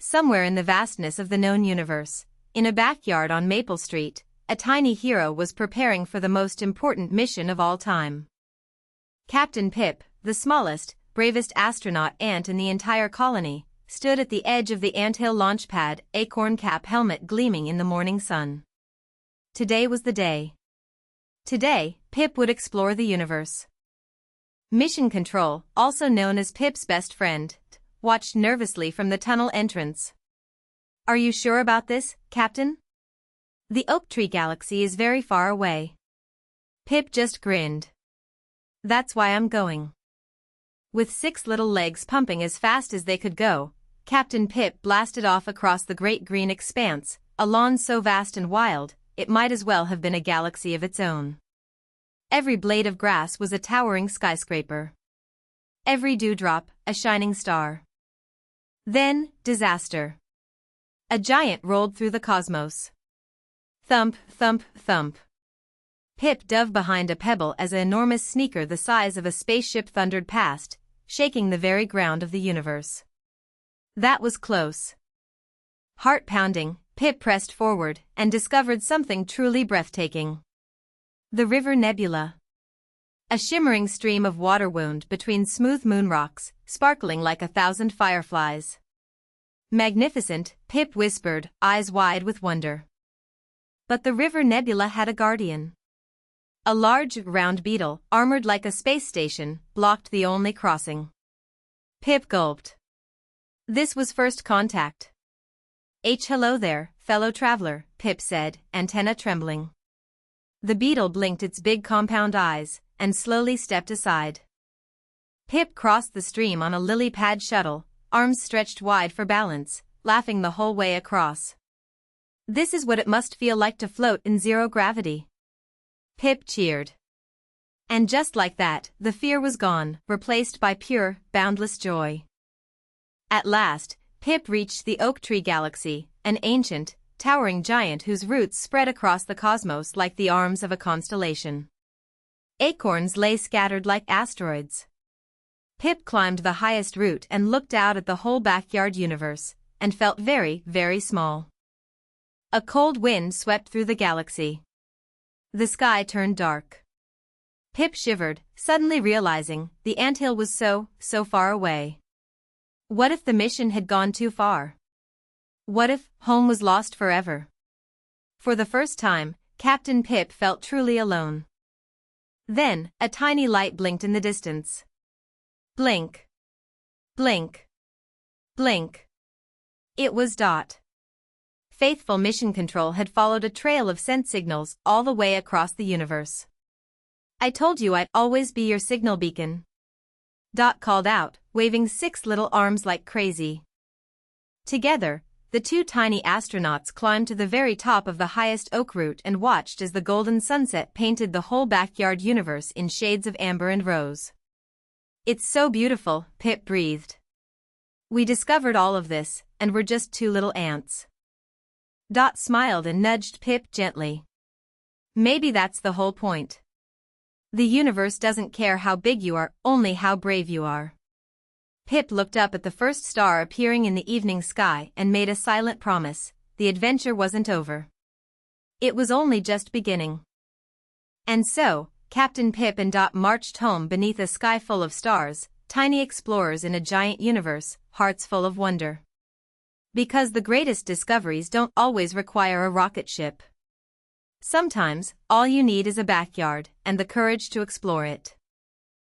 Somewhere in the vastness of the known universe, in a backyard on Maple Street, a tiny hero was preparing for the most important mission of all time. Captain Pip, the smallest, bravest astronaut ant in the entire colony, stood at the edge of the anthill launch pad, acorn cap helmet gleaming in the morning sun. Today was the day. Today, Pip would explore the universe. Mission Control, also known as Pip's best friend, watched nervously from the tunnel entrance. "Are you sure about this, Captain? The Oak Tree Galaxy is very far away." Pip just grinned. "That's why I'm going." With 6 little legs pumping as fast as they could go, Captain Pip blasted off across the great green expanse, a lawn so vast and wild, it might as well have been a galaxy of its own. Every blade of grass was a towering skyscraper. Every dewdrop, a shining star. Then, disaster. A giant rolled through the cosmos. Thump, thump, thump. Pip dove behind a pebble as an enormous sneaker the size of a spaceship thundered past, shaking the very ground of the universe. That was close. Heart-pounding, Pip pressed forward and discovered something truly breathtaking. The River Nebula. A shimmering stream of water wound between smooth moon rocks, sparkling like 1,000 fireflies. "Magnificent," Pip whispered, eyes wide with wonder. But the River Nebula had a guardian. A large, round beetle, armored like a space station, blocked the only crossing. Pip gulped. This was first contact. "Hello there, fellow traveler," Pip said, antenna trembling. The beetle blinked its big compound eyes, and slowly stepped aside. Pip crossed the stream on a lily-pad shuttle, arms stretched wide for balance, laughing the whole way across. "This is what it must feel like to float in zero gravity." Pip cheered. And just like that, the fear was gone, replaced by pure, boundless joy. At last, Pip reached the Oak Tree Galaxy, an ancient, towering giant whose roots spread across the cosmos like the arms of a constellation. Acorns lay scattered like asteroids. Pip climbed the highest root and looked out at the whole backyard universe, and felt very, very small. A cold wind swept through the galaxy. The sky turned dark. Pip shivered, suddenly realizing the anthill was so far away. What if the mission had gone too far? What if home was lost forever? For the first time, Captain Pip felt truly alone. Then, a tiny light blinked in the distance. Blink. Blink. Blink. It was Dot. Faithful Mission Control had followed a trail of scent signals all the way across the universe. "I told you I'd always be your signal beacon," Dot called out, waving 6 little arms like crazy. Together, the 2 tiny astronauts climbed to the very top of the highest oak root and watched as the golden sunset painted the whole backyard universe in shades of amber and rose. "It's so beautiful," Pip breathed. "We discovered all of this, and we're just 2 little ants." Dot smiled and nudged Pip gently. "Maybe that's the whole point. The universe doesn't care how big you are, only how brave you are." Pip looked up at the first star appearing in the evening sky and made a silent promise: the adventure wasn't over. It was only just beginning. And so, Captain Pip and Dot marched home beneath a sky full of stars, tiny explorers in a giant universe, hearts full of wonder. Because the greatest discoveries don't always require a rocket ship. Sometimes, all you need is a backyard and the courage to explore it.